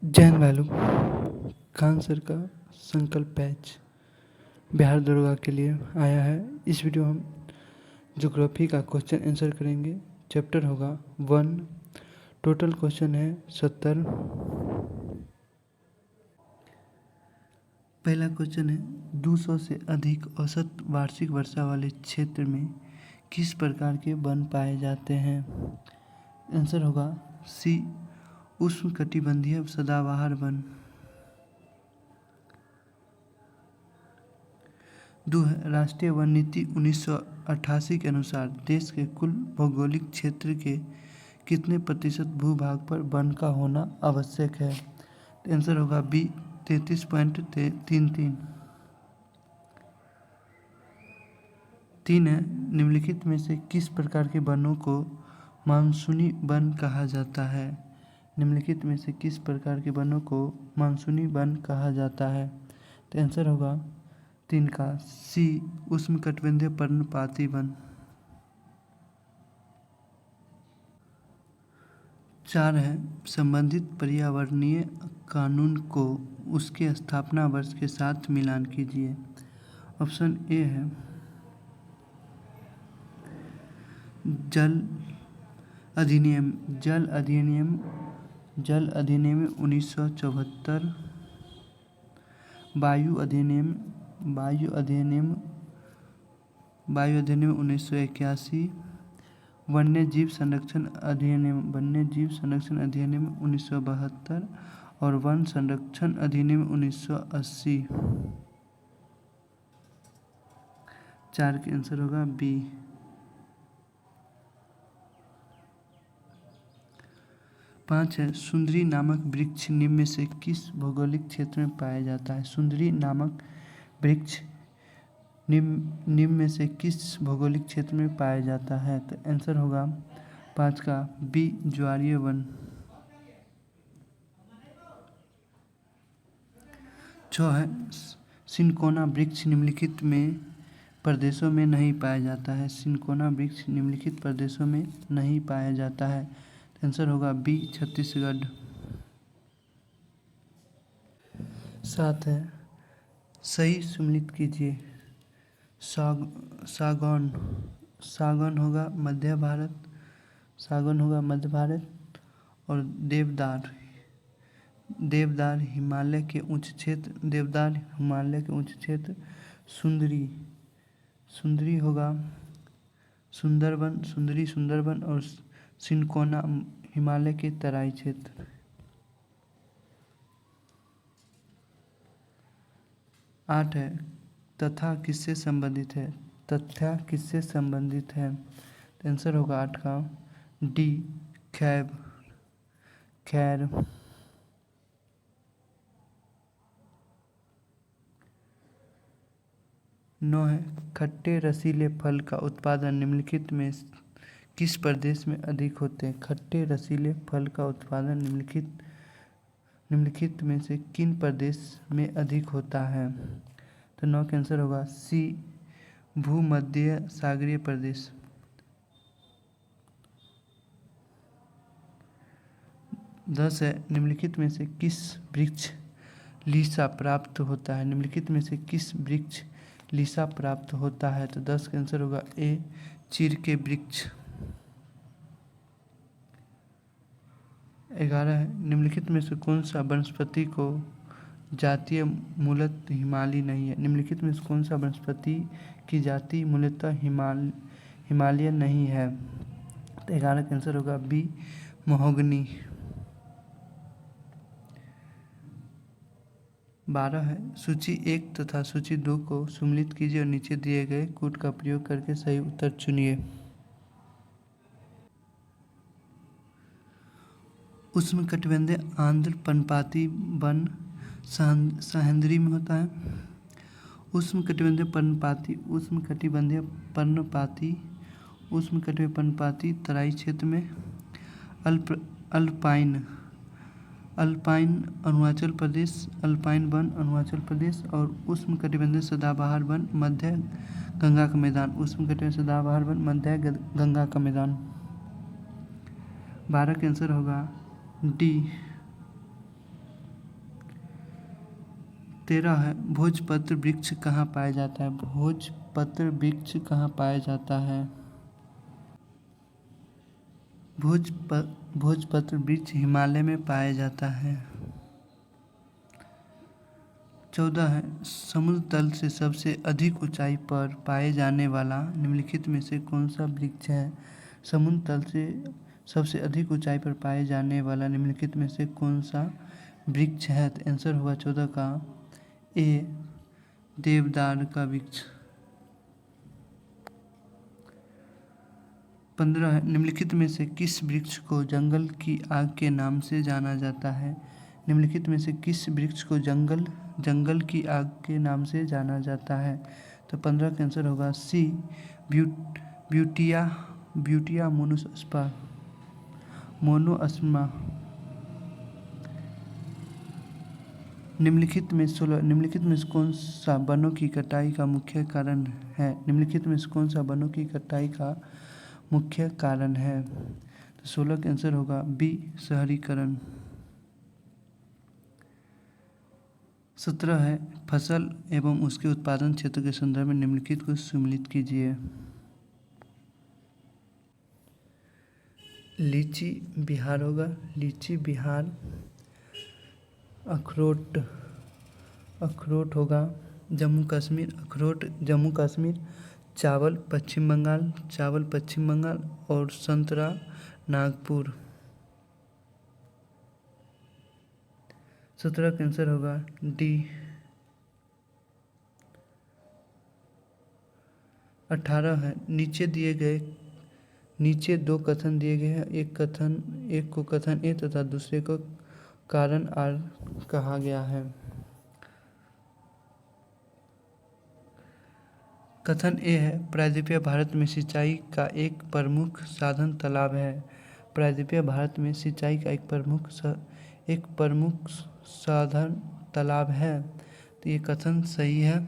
Jain value Khan sir का संकल्प batch Bihar दरोगा के लिए आया है। इस वीडियो हम ज्योग्राफी का क्वेश्चन आंसर करेंगे। चैप्टर होगा 1। टोटल क्वेश्चन है 70। पहला क्वेश्चन है 200 से अधिक औसत वार्षिक वर्षा वाले क्षेत्र में किस प्रकार के वन पाए जाते हैं। आंसर होगा सी उष्णकटिबंधीय सदाबहार वन। 2 है राष्ट्रीय वन नीति 1988 के अनुसार देश के कुल भौगोलिक क्षेत्र के कितने प्रतिशत भूभाग पर वन का होना आवश्यक है। आंसर होगा बी 33.33। 3 है निम्नलिखित में से किस प्रकार के वनों को मानसूनी वन कहा जाता है। निम्नलिखित में से किस प्रकार के वनों को मानसूनी वन कहा जाता है। तो आंसर होगा 3 का सी उष्णकटिबंधीय पर्णपाती वन। 4 है संबंधित पर्यावरणीय कानून को उसके स्थापना वर्ष के साथ मिलान कीजिए। ऑप्शन ए है जल अधिनियम 1974। वायु अधिनियम 1981। वन्य जीव संरक्षण अधिनियम 1972 और वन संरक्षण अधिनियम 1980। 4 का आंसर होगा बी। 5 है सुंदरी नामक वृक्ष निम्न में से किस भौगोलिक क्षेत्र में पाया जाता है। सुंदरी नामक वृक्ष निम्न में से किस भौगोलिक क्षेत्र में पाया जाता है। तो आंसर होगा 5 का बी ज्वारीय वन। 6 है सिनकोना वृक्ष निम्नलिखित में प्रदेशों में नहीं पाया जाता है। सिनकोना वृक्ष निम्नलिखित प्रदेशों में नहीं पाया जाता है। आंसर होगा बी छत्तीसगढ़। 7 है सही सम्मिलित कीजिए। सागौन होगा मध्य भारत और देवदार हिमालय के उच्च क्षेत्र। सुंदरी होगा सुंदरबन और सिनकोना हिमालय के तराई क्षेत्र। 8 है तथ्य किससे संबंधित है। आंसर होगा 8 का डी खैर। 9 है खट्टे रसीले फल का उत्पादन निम्नलिखित में किस प्रदेश में अधिक होते हैं। खट्टे रसीले फल का उत्पादन निम्नलिखित में से किन प्रदेश में अधिक होता है। तो 9 का आंसर होगा सी भूमध्य सागरीय प्रदेश। 10 है निम्नलिखित में से किस वृक्ष लीसा प्राप्त होता है। निम्नलिखित में से किस वृक्ष लीसा प्राप्त होता है। तो 10 का आंसर होगा ए चीड़ के वृक्ष। 11 है निम्नलिखित में से कौन सा वनस्पति को जातीय मूलतः हिमालय नहीं है। निम्नलिखित में से कौन सा वनस्पति की जाति मूलतः हिमालय नहीं है। तो 11 का आंसर होगा बी महोगनी। 12 है सूची 1 तथा सूची 2 को सम्मिलित कीजिए और नीचे दिए गए कोड का प्रयोग करके सही उत्तर चुनिए। उष्णकटिबंधीय आर्द्र पर्णपाती वन सह्याद्री में होता है। उष्णकटिबंधीय पर्णपाती तराई क्षेत्र में। अल्पाइन अरुणाचल प्रदेश और उष्णकटिबंधीय सदाबहार वन मध्य गंगा का मैदान। 12 का आंसर होगा डी 13 है भोजपत्र वृक्ष कहाँ पाया जाता है। भोजपत्र वृक्ष कहाँ पाया जाता है। भोजपत्र वृक्ष हिमालय में पाया जाता है। 14 है समुद्र तल से सबसे अधिक ऊंचाई पर पाए जाने वाला निम्नलिखित में से कौन सा वृक्ष है। समुद्र तल से सबसे अधिक ऊंचाई पर पाए जाने वाला निम्नलिखित में से कौन सा वृक्ष है। तो आंसर होगा 14 का ए देवदार का वृक्ष। 15 है निम्नलिखित में से किस वृक्ष को जंगल की आग के नाम से जाना जाता है। निम्नलिखित में से किस वृक्ष को जंगल की आग के नाम से जाना जाता है। तो 15 का आंसर होगा सी ब्यूटिया मोनोस्पा। निम्नलिखित में से कौन सा वनों की कटाई का मुख्य कारण है। निम्नलिखित में से कौन सा वनों की कटाई का मुख्य कारण है। तो 16 का आंसर होगा बी शहरीकरण। 17 है फसल एवं उसके उत्पादन क्षेत्र के संदर्भ में निम्नलिखित को सम्मिलित कीजिए। लीची बिहार होगा। लीची बिहार। अखरोट होगा जम्मू कश्मीर। अखरोट जम्मू कश्मीर। चावल पश्चिम बंगाल और संतरा नागपुर। 17 का आंसर होगा डी। 18 है नीचे दो कथन दिए गए हैं। एक को कथन ए तथा दूसरे को कारण आर कहा गया है। कथन ए है प्रायद्वीपीय भारत में सिंचाई का एक प्रमुख साधन तालाब है। प्रायद्वीपीय भारत में सिंचाई का एक प्रमुख साधन तालाब है। तो ये कथन सही है।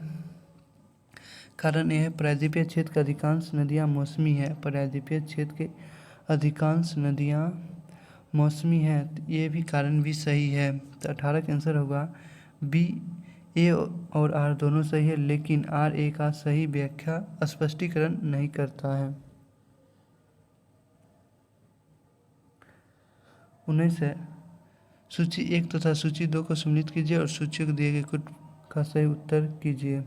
कारण यह है प्रायद्वीपीय क्षेत्र की अधिकांश नदियाँ मौसमी है। प्रायद्वीपीय क्षेत्र के अधिकांश नदियाँ मौसमी है। तो ये भी कारण भी सही है। तो 18 का आंसर होगा बी। ए और आर दोनों सही है लेकिन आर ए का सही व्याख्या स्पष्टीकरण नहीं करता है। 19 है सूची 1 तथा सूची 2 को सम्मिलित कीजिए और सूची को दिए गए कुछ का सही उत्तर कीजिए।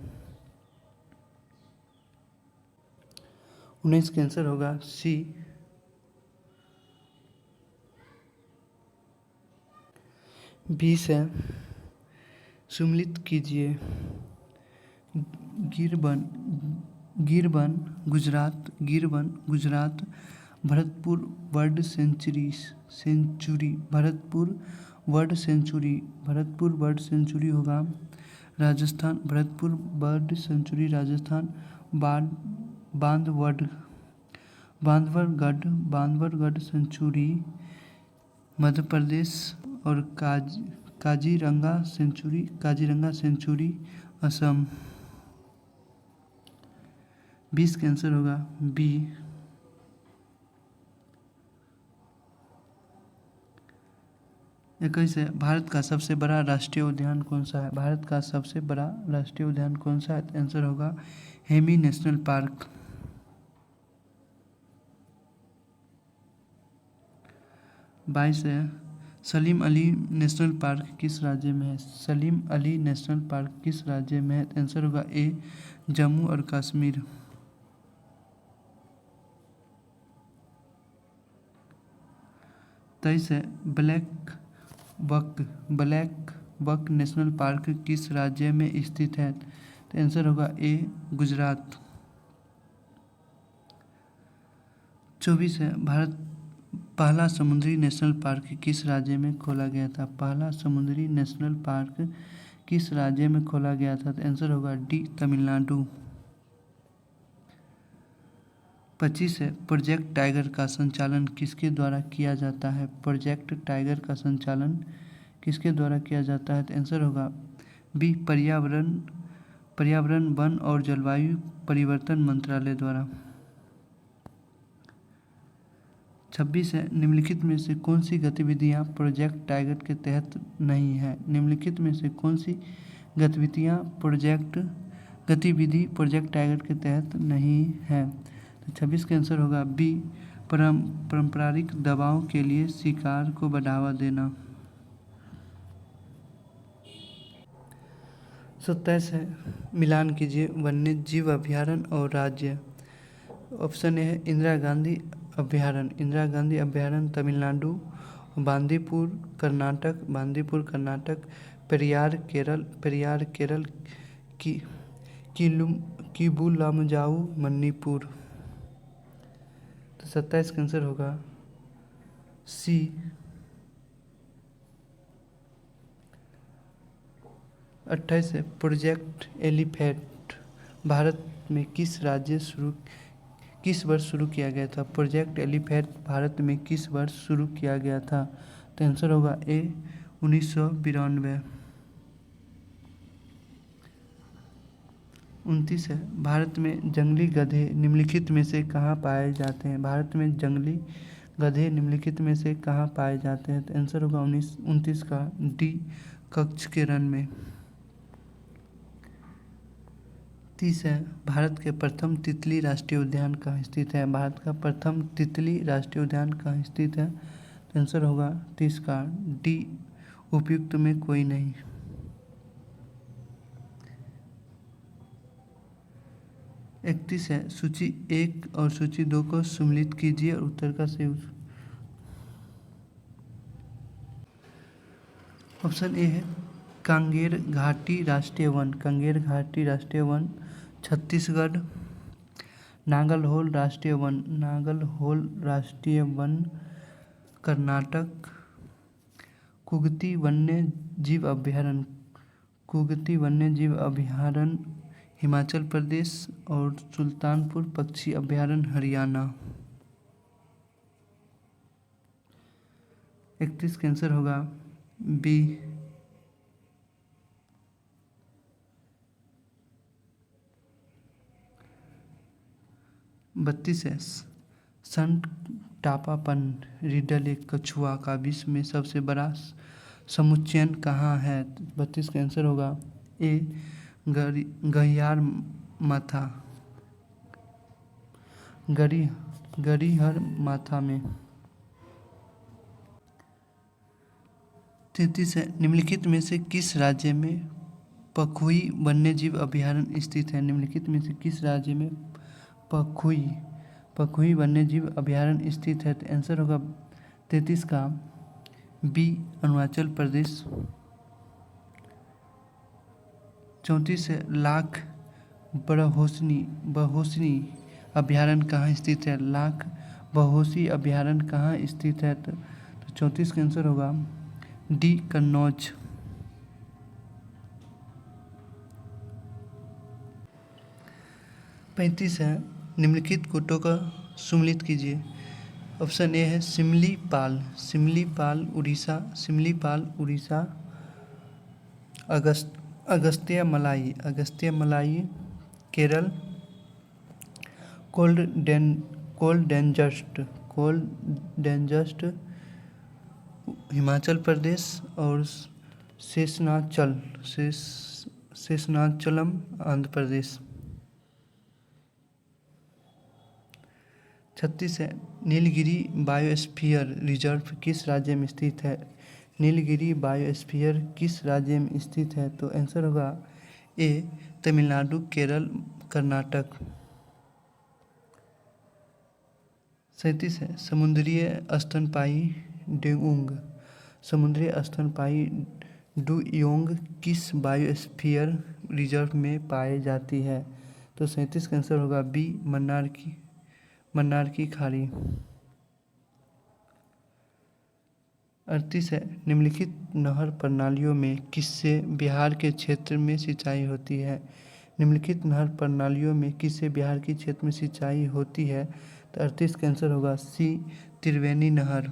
19 का आंसर होगा सी। 20 है सम्मिलित कीजिए। गिरवन गुजरात। भरतपुर बर्ड सेंचुरी होगा Rajasthan. Bharatpur bird sanctuary Rajasthan. Bandhavgarh sanctuary Madhya Pradesh और काजीरंगा सेंचुरी असम। 20 का आंसर होगा बी। 21 है भारत का सबसे बड़ा राष्ट्रीय उद्यान कौन सा है। भारत का सबसे बड़ा राष्ट्रीय उद्यान कौन सा है। आंसर होगा हेमी नेशनल पार्क। 22 है सलीम अली नेशनल पार्क किस राज्य में है। सलीम अली नेशनल पार्क किस राज्य में है। आंसर होगा ए जम्मू और कश्मीर। 23 है ब्लैक बक नेशनल पार्क किस राज्य में स्थित है। तो आंसर होगा ए गुजरात। 24 है भारत पहला समुद्री नेशनल पार्क किस राज्य में खोला गया था। पहला समुद्री नेशनल पार्क किस राज्य में खोला गया था। तो आंसर होगा डी तमिलनाडु। 25 है प्रोजेक्ट टाइगर का संचालन किसके द्वारा किया जाता है। प्रोजेक्ट टाइगर का संचालन किसके द्वारा किया जाता है। तो आंसर होगा बी पर्यावरण वन और जलवायु परिवर्तन मंत्रालय द्वारा। 26 है निम्नलिखित में से कौन सी गतिविधियां प्रोजेक्ट टाइगर के तहत नहीं है। निम्नलिखित में से कौन सी गतिविधि प्रोजेक्ट टाइगर के तहत नहीं है। तो 26 का आंसर होगा बी, पारंपरिक दवाओं के लिए शिकार को बढ़ावा देना। 27 है, मिलान कीजिए वन्य जीव अभयारण्य और राज्य। ऑप्शन ए है इंदिरा गांधी अभयारण्य तमिलनाडु, बांदीपुर कर्नाटक, पेरियार केरल, किबुलामजाऊ मणिपुर। तो 27 का आंसर होगा सी। 28 है, प्रोजेक्ट एलिफेंट भारत में किस वर्ष शुरू किया गया था। प्रोजेक्ट एलिफेंट भारत में किस वर्ष शुरू किया गया था। तो आंसर होगा ए, 1992। 29 है, भारत में जंगली गधे निम्नलिखित में से कहाँ पाए जाते हैं। भारत में जंगली गधे निम्नलिखित में से कहाँ पाए जाते हैं। तो आंसर होगा 29 का डी, कच्छ के रण में। 30 है, भारत के प्रथम तितली राष्ट्रीय उद्यान कहाँ स्थित है। भारत का प्रथम तितली राष्ट्रीय उद्यान कहाँ स्थित है। तो आंसर होगा 30 का डी, उपयुक्त में कोई नहीं। 31 है, सूची 1 और सूची 2 को सम्मिलित कीजिए और उत्तर का सही। ऑप्शन ए है कांगेर घाटी राष्ट्रीय वन छत्तीसगढ़, नागलहोल राष्ट्रीय वन कर्नाटक, कुगती वन्य जीव अभयारण्य हिमाचल प्रदेश और सुल्तानपुर पक्षी अभयारण्य हरियाणा। 31 का आंसर होगा बी। 32 है, संट टापापन रिडल एक कछुआ का विश्व में सबसे बड़ा समुच्चयन कहाँ है। 32 का आंसर होगा ए, गहियार माथा गरीहर माथा में। 33 है, निम्नलिखित में से किस राज्य में पखुई वन्यजीव अभयारण्य स्थित है। निम्नलिखित में से किस राज्य में पखुई वन्यजीव अभयारण्य स्थित है। तो आंसर होगा 33 का बी, अरुणाचल प्रदेश। 34 है, लाख बहोसनी अभयारण्य कहाँ स्थित है। लाख बहोसी अभयारण्य कहाँ स्थित है। तो 34 का आंसर होगा डी, कन्नौज। 35 है, निम्नलिखित कोटों का सम्मिलित कीजिए। ऑप्शन ए है सिमलीपाल उड़ीसा, अगस्त्य मलाई केरल, कोल्ड डेंजस्ट हिमाचल प्रदेश और शेषनाचलम आंध्र प्रदेश। 36 है, नीलगिरी बायोस्फीयर रिजर्व किस राज्य में स्थित है। नीलगिरी बायोस्फीयर किस राज्य में स्थित है। तो आंसर होगा ए, तमिलनाडु, केरल, कर्नाटक। 37 है, समुद्री स्तनपायी डुयोंग किस बायोस्फीयर रिजर्व में पाई जाती है। तो 37 का आंसर होगा बी, मन्नार की खाड़ी। 38 है, निम्नलिखित नहर प्रणालियों में किससे बिहार के क्षेत्र में सिंचाई होती है। निम्नलिखित नहर प्रणालियों में किससे बिहार के क्षेत्र में सिंचाई होती है। तो 38 का आंसर होगा सी, त्रिवेणी नहर।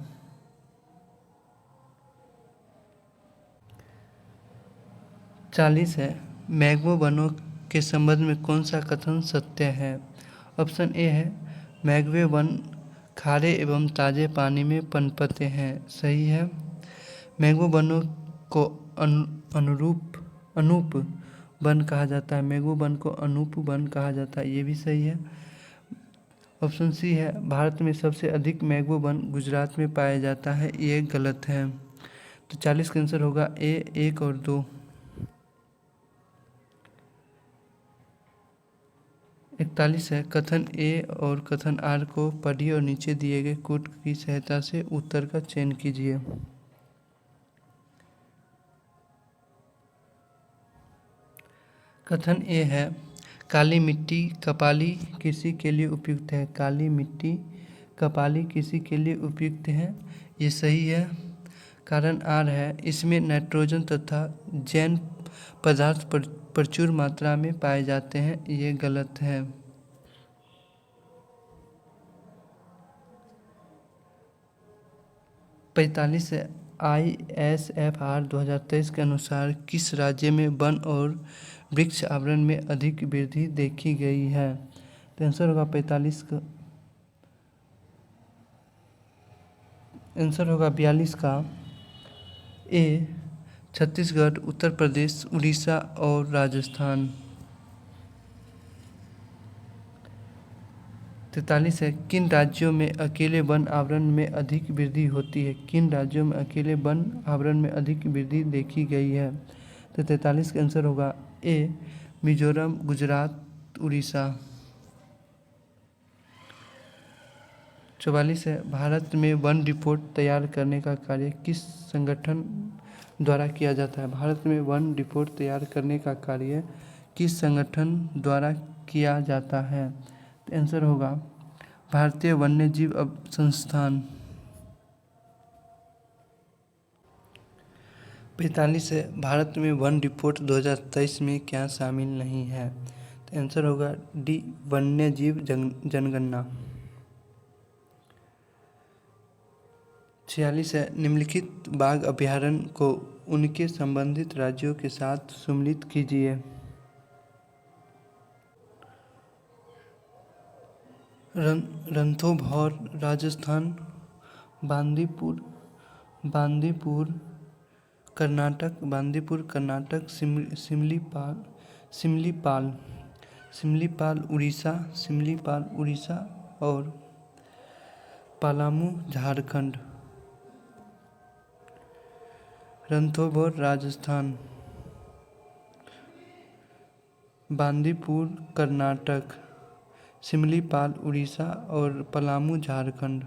40 है, मैंग्रोव वनों के संबंध में कौन सा कथन सत्य है। ऑप्शन ए है मैंग्रोव वन खारे एवं ताजे पानी में पनपते हैं, सही है। मैंग्रोव वनों को अनुरूप अनूप वन कहा जाता है। मैंगो वन को अनूप वन कहा जाता है, ये भी सही है। ऑप्शन सी है, भारत में सबसे अधिक मैंगो वन गुजरात में पाया जाता है, ये गलत है। तो 40 का आंसर होगा ए, 1 और 2। 41 है, कथन ए और कथन आर को पढ़िए और नीचे दिए गए कोड की सहायता से उत्तर का चयन कीजिए। कथन ए है, काली मिट्टी कपाली कृषि के लिए उपयुक्त है। काली मिट्टी कपाली कृषि के लिए उपयुक्त है, ये सही है। कारण आर है, इसमें नाइट्रोजन तथा जैव पदार्थ प्रचुर मात्रा में पाए जाते हैं, ये गलत है। पैंतालीस ISFR 2023 के अनुसार किस राज्य में वन और वृक्ष आवरण में अधिक वृद्धि देखी गई है? तो आंसर होगा 45 का, आंसर होगा 42 का ए, छत्तीसगढ़, उत्तर प्रदेश, उड़ीसा और राजस्थान। 43 है, किन राज्यों में अकेले वन आवरण में अधिक वृद्धि होती है? किन राज्यों में अकेले वन आवरण में अधिक वृद्धि देखी गई है? तो 43 का आंसर होगा ए, मिजोरम, गुजरात, उड़ीसा। 44 है, भारत में वन रिपोर्ट तैयार करने का कार्य किस संगठन द्वारा किया जाता है? भारत में वन रिपोर्ट तैयार करने का कार्य किस संगठन द्वारा किया जाता है? तो आंसर होगा भारतीय वन्यजीव संस्थान। 45 है, भारत में वन रिपोर्ट 2023 में क्या शामिल नहीं है? तो आंसर होगा डी, वन्यजीव जनगणना। 46 है, निम्नलिखित बाघ अभयारण्य को उनके संबंधित राज्यों के साथ सम्मिलित कीजिए। रणथंभौर राजस्थान, बांदीपुर कर्नाटक, सिमलीपाल उड़ीसा और पलामू झारखंड। रणथंभौर राजस्थान, बांदीपुर कर्नाटक, सिमलीपाल उड़ीसा और पलामू झारखंड।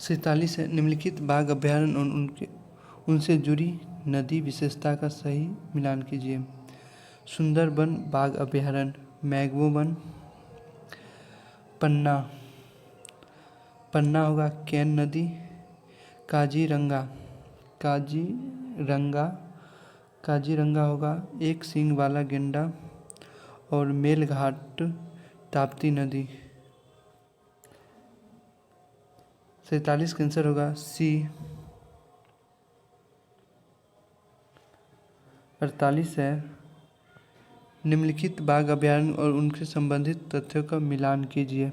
47 है, निम्नलिखित बाघ अभयारण्य और उनसे जुड़ी नदी विशेषता का सही मिलान कीजिए। सुंदरबन बाघ अभयारण्य, मैंगो वन, पन्ना होगा केन नदी, काजीरंगा होगा एक सींग वाला गेंडा और मेलघाट ताप्ती नदी। 47 का आंसर होगा सी। 48 है, निम्नलिखित बाघ अभयारण्य और उनसे संबंधित तथ्यों का मिलान कीजिए।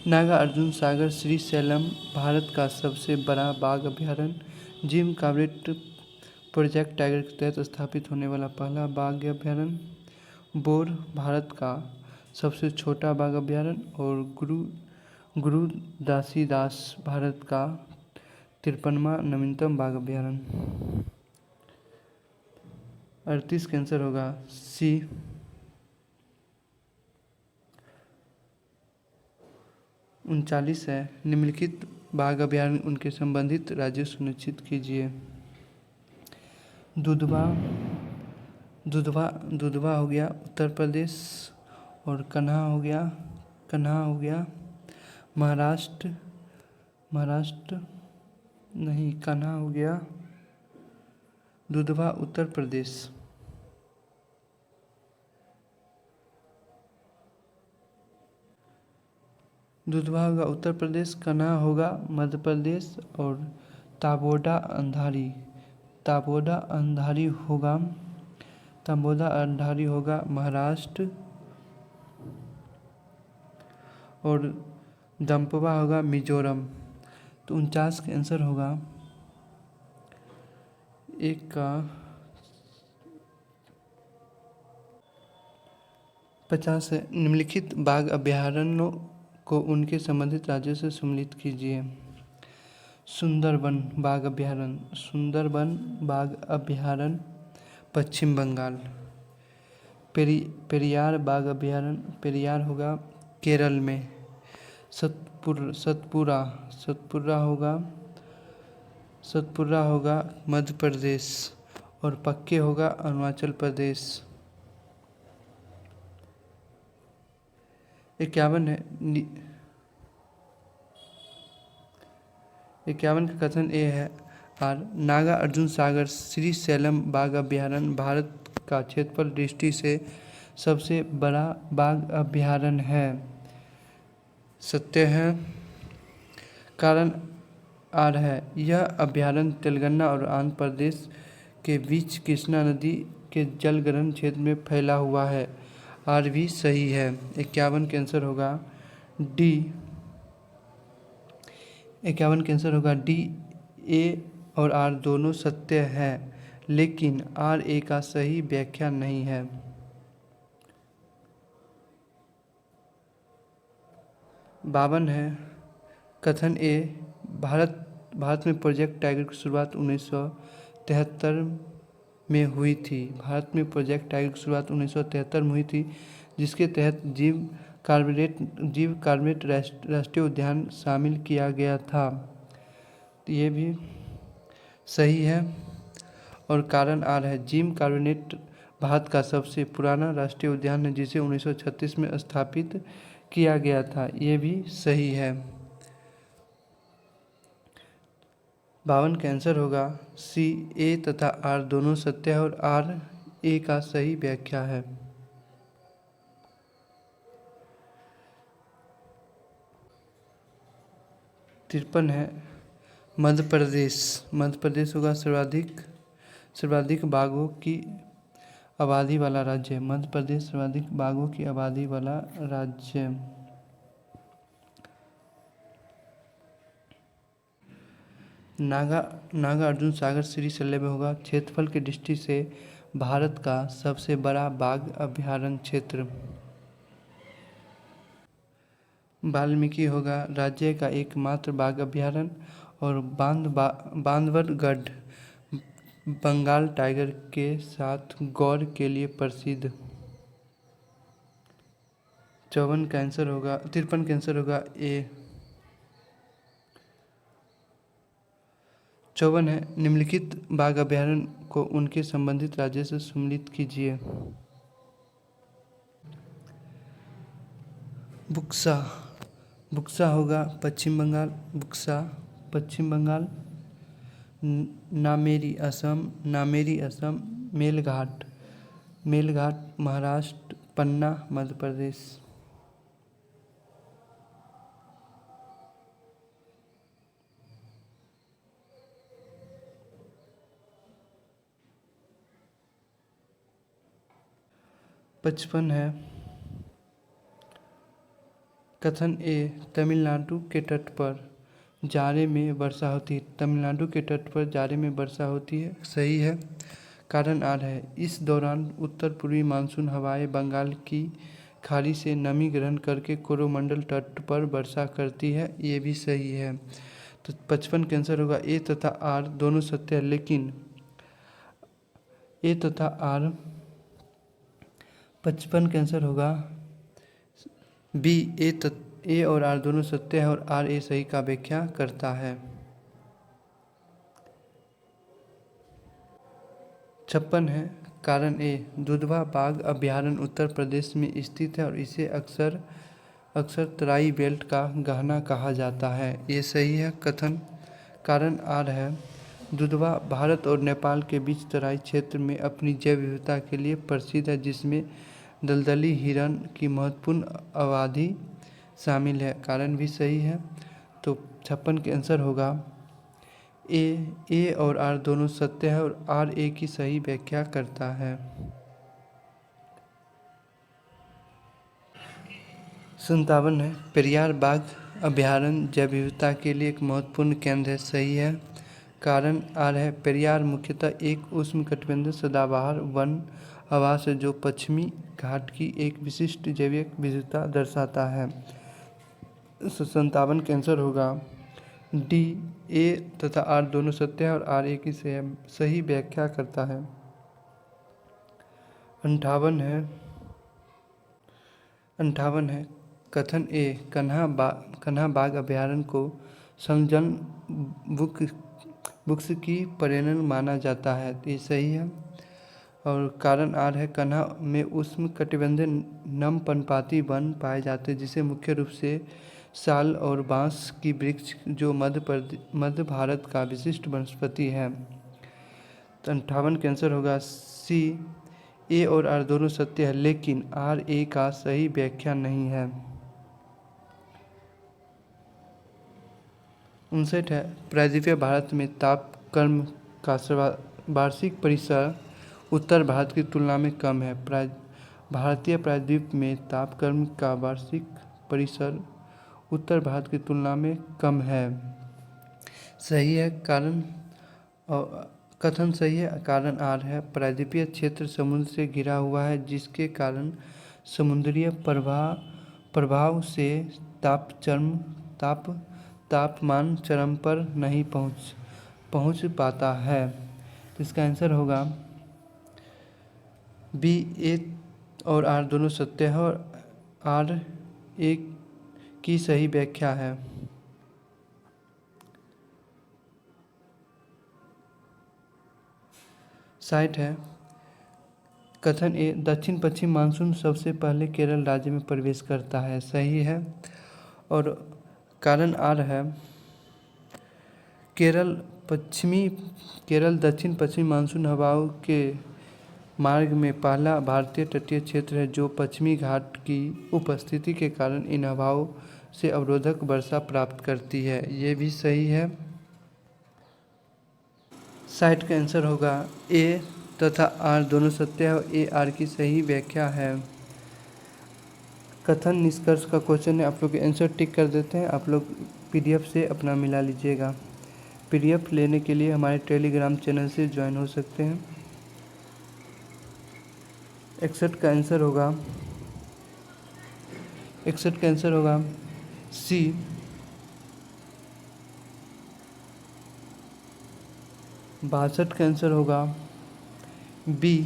नागार्जुन सागर श्रीशैलम भारत का सबसे बड़ा बाघ अभयारण्य। जिम कॉर्बेट प्रोजेक्ट टाइगर के तहत स्थापित होने वाला पहला बाघ अभयारण्य। बोर भारत का सबसे छोटा बाघ अभयारण्य। और गुरुदासीदास भारत का 53वां नवीनतम बाघ अभयारण्य। 38 का आंसर होगा सी। 39 है, निम्नलिखित बाघ अभयारण्य उनके संबंधित राज्य सुनिश्चित कीजिए। दुधवा हो गया उत्तर प्रदेश और कन्हा हो गया महाराष्ट्र नहीं, कन्हा हो गया दुधवा उत्तर प्रदेश। दुधवा होगा उत्तर प्रदेश, कन्हा होगा मध्य प्रदेश और ताबोडा अंधारी होगा महाराष्ट्र और दम्पवा होगा मिजोरम। तो 49 का आंसर होगा एक का 50 है। निम्नलिखित बाघ अभयारण्यों को उनके संबंधित राज्यों से सम्मिलित कीजिए। सुंदरबन बाघ अभयारण्य, सुंदरबन बाघ अभयारण्य पश्चिम बंगाल। पेरियार बाघ अभयारण्य, पेरियार होगा केरल में। सतपुरा सतपुरा होगा मध्य प्रदेश। और पक्के होगा अरुणाचल प्रदेश। 51 है। 51 का कथन ए है R. Nagarjuna Sagar Srisailam बाघ अभयारण्य भारत का क्षेत्रफल दृष्टि से सबसे बड़ा बाघ अभयारण्य है। सत्य है। कारण आर है, यह अभयारण्य तेलंगाना और आंध्र प्रदेश के बीच कृष्णा नदी के जलग्रहण क्षेत्र में फैला हुआ है। आर भी सही है। 51 का आंसर होगा डी। 51 का आंसर होगा डी। ए और आर दोनों सत्य है, लेकिन आर ए का सही व्याख्या नहीं है। 52 है। कथन ए भारत में प्रोजेक्ट टाइगर की शुरुआत 1973 में हुई थी। भारत में प्रोजेक्ट टाइगर की शुरुआत 1973 में हुई थी, जिसके तहत जीव कार्बेट राष्ट्रीय उद्यान शामिल किया गया था। तो ये भी सही है। और कारण आ रहा है, जिम कार्बेट भारत का सबसे पुराना राष्ट्रीय उद्यान है, जिसे 1936 में स्थापित किया गया था। ये भी सही है। 52 का आंसर होगा सी। ए तथा आर दोनों सत्य है और आर ए का सही व्याख्या है। 53 है। मध्य प्रदेश होगा सर्वाधिक बाघों की आबादी वाला राज्य। मध्य प्रदेश सर्वाधिक बाघों की आबादी वाला राज्य। नागा अर्जुन सागर श्री सैलम में होगा क्षेत्रफल की दृष्टि से भारत का सबसे बड़ा बाघ अभयारण्य क्षेत्र। वाल्मीकि होगा राज्य का एकमात्र बाघ अभयारण्य। और बांधवगढ़ बंगाल टाइगर के साथ गौर के लिए प्रसिद्ध। 53 का आंसर होगा ए। 54 है। निम्नलिखित बाघ अभयारण्य को उनके संबंधित राज्य से सम्मिलित कीजिए। बुक्सा होगा पश्चिम बंगाल। नामेरी असम। मेलघाट महाराष्ट्र। पन्ना मध्य प्रदेश। 55 है। कथन ए तमिलनाडु के तट पर जाड़े में वर्षा होती है। तमिलनाडु के तट पर जाड़े में वर्षा होती है। सही है। कारण आ रहा है, इस दौरान उत्तर पूर्वी मानसून हवाएं बंगाल की खाड़ी से नमी ग्रहण करके कोरोमंडल तट पर वर्षा करती है। ये भी सही है। तो 55 का आंसर होगा ए तथा आर दोनों सत्य है, लेकिन ए तथा आर 55 का आंसर होगा बी। ए और आर दोनों सत्य है और आर ए सही का व्याख्या करता है। 56 है। कारण ए दुधवा बाघ अभयारण्य उत्तर प्रदेश में स्थित है और इसे अक्सर तराई बेल्ट का गहना कहा जाता है। ये सही है कथन। कारण आर है, दुधवा भारत और नेपाल के बीच तराई क्षेत्र में अपनी जैव विविधता के लिए प्रसिद्ध है, जिसमें दलदली हिरण की महत्वपूर्ण आबादी शामिल है। कारण भी सही है। तो 56 के आंसर होगा ए और आर दोनों सत्य है और आर ए की सही व्याख्या करता है। 57 है। पेरियार बाघ अभयारण्य जैव विविधता के लिए एक महत्वपूर्ण केंद्र है, सही है। कारण आर है, पेरियार मुख्यतः एक उष्णकटिबंधीय सदाबहार वन आवास है जो पश्चिमी घाट की एक विशिष्ट जैविक विविधता दर्शाता है। 57 का आंसर होगा डी। ए तथा आर दोनों सत्य है और आर ए की सही व्याख्या करता है। 58 है कथन ए, कन्हा बाघ अभयारण्य को संजन बुक्स की पर्यटन माना जाता है, तो ये सही है। और कारण आर है, कन्हा में उष्णकटिबंधीय नम पर्णपाती वन पाए जाते हैं जिसे मुख्य रूप से साल और बांस की वृक्ष जो मध्य भारत का विशिष्ट वनस्पति है। तो 58 का आंसर होगा सी। ए और आर दोनों सत्य है लेकिन आर ए का सही व्याख्या नहीं है। 59 है, प्रायद्वीपीय भारत में तापक्रम का वार्षिक परिसर उत्तर भारत की तुलना में कम है। भारतीय प्रायद्वीप में तापक्रम का वार्षिक परिसर उत्तर भारत की तुलना में कम है, सही है। कथन सही है। कारण आर है, प्रायद्वीपीय क्षेत्र समुद्र से घिरा हुआ है जिसके कारण समुद्रीय प्रभाव से तापमान चरम पर नहीं पहुंच पाता है। इसका आंसर होगा बी। ए और आर दोनों सत्य है और आर ए की सही व्याख्या है। 60 है, कथन ए, दक्षिण पश्चिम मानसून सबसे पहले केरल राज्य में प्रवेश करता है, सही है। और कारण आर है, केरल दक्षिण पश्चिमी मानसून हवाओं के मार्ग में पहला भारतीय तटीय क्षेत्र है जो पश्चिमी घाट की उपस्थिति के कारण इन हवाओं से अवरोधक वर्षा प्राप्त करती है, ये भी सही है। 60 का आंसर होगा ए तथा आर दोनों सत्य है और ए आर की सही व्याख्या है। कथन निष्कर्ष का क्वेश्चन है, आप लोग आंसर टिक कर देते हैं। आप लोग पीडीएफ से अपना मिला लीजिएगा। पीडीएफ लेने के लिए हमारे टेलीग्राम चैनल से ज्वाइन हो सकते हैं। 61 का आंसर होगा सी। 62 का आंसर होगा बी।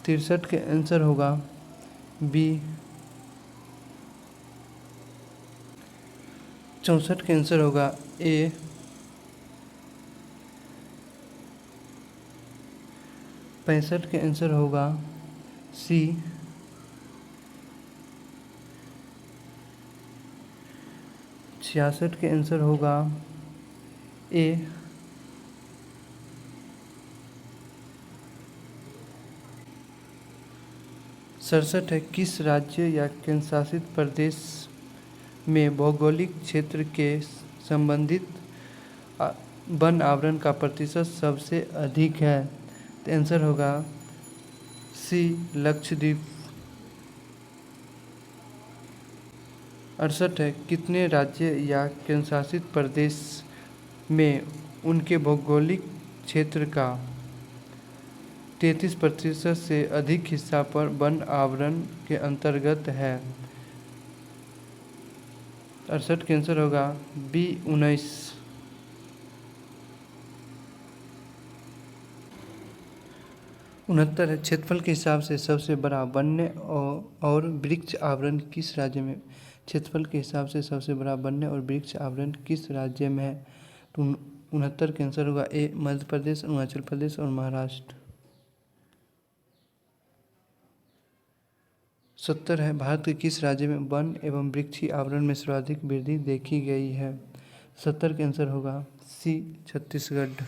63 के आंसर होगा बी। 64 के आंसर होगा ए। 65 के आंसर होगा सी। 66 के आंसर होगा ए। 67 है, किस राज्य या केंद्रशासित प्रदेश में भौगोलिक क्षेत्र के संबंधित वन आवरण का प्रतिशत सबसे अधिक है? तो आंसर होगा सी, लक्षद्वीप। 68 है, कितने राज्य या केंद्रशासित प्रदेश में उनके भौगोलिक क्षेत्र का 33% से अधिक हिस्सा पर वन आवरण के अंतर्गत है? 68 का आंसर होगा बी, 19। 69 है, क्षेत्रफल के हिसाब से सबसे बड़ा वन्य और वृक्ष आवरण किस राज्य में? क्षेत्रफल के हिसाब से सबसे बड़ा वन्य और वृक्ष आवरण किस राज्य में है? तो 69 का आंसर होगा ए, मध्य प्रदेश, अरुणाचल प्रदेश और महाराष्ट्र। 70 है, भारत के किस राज्य में वन एवं वृक्षी आवरण में सर्वाधिक वृद्धि देखी गई है? 70 का आंसर होगा सी, छत्तीसगढ़।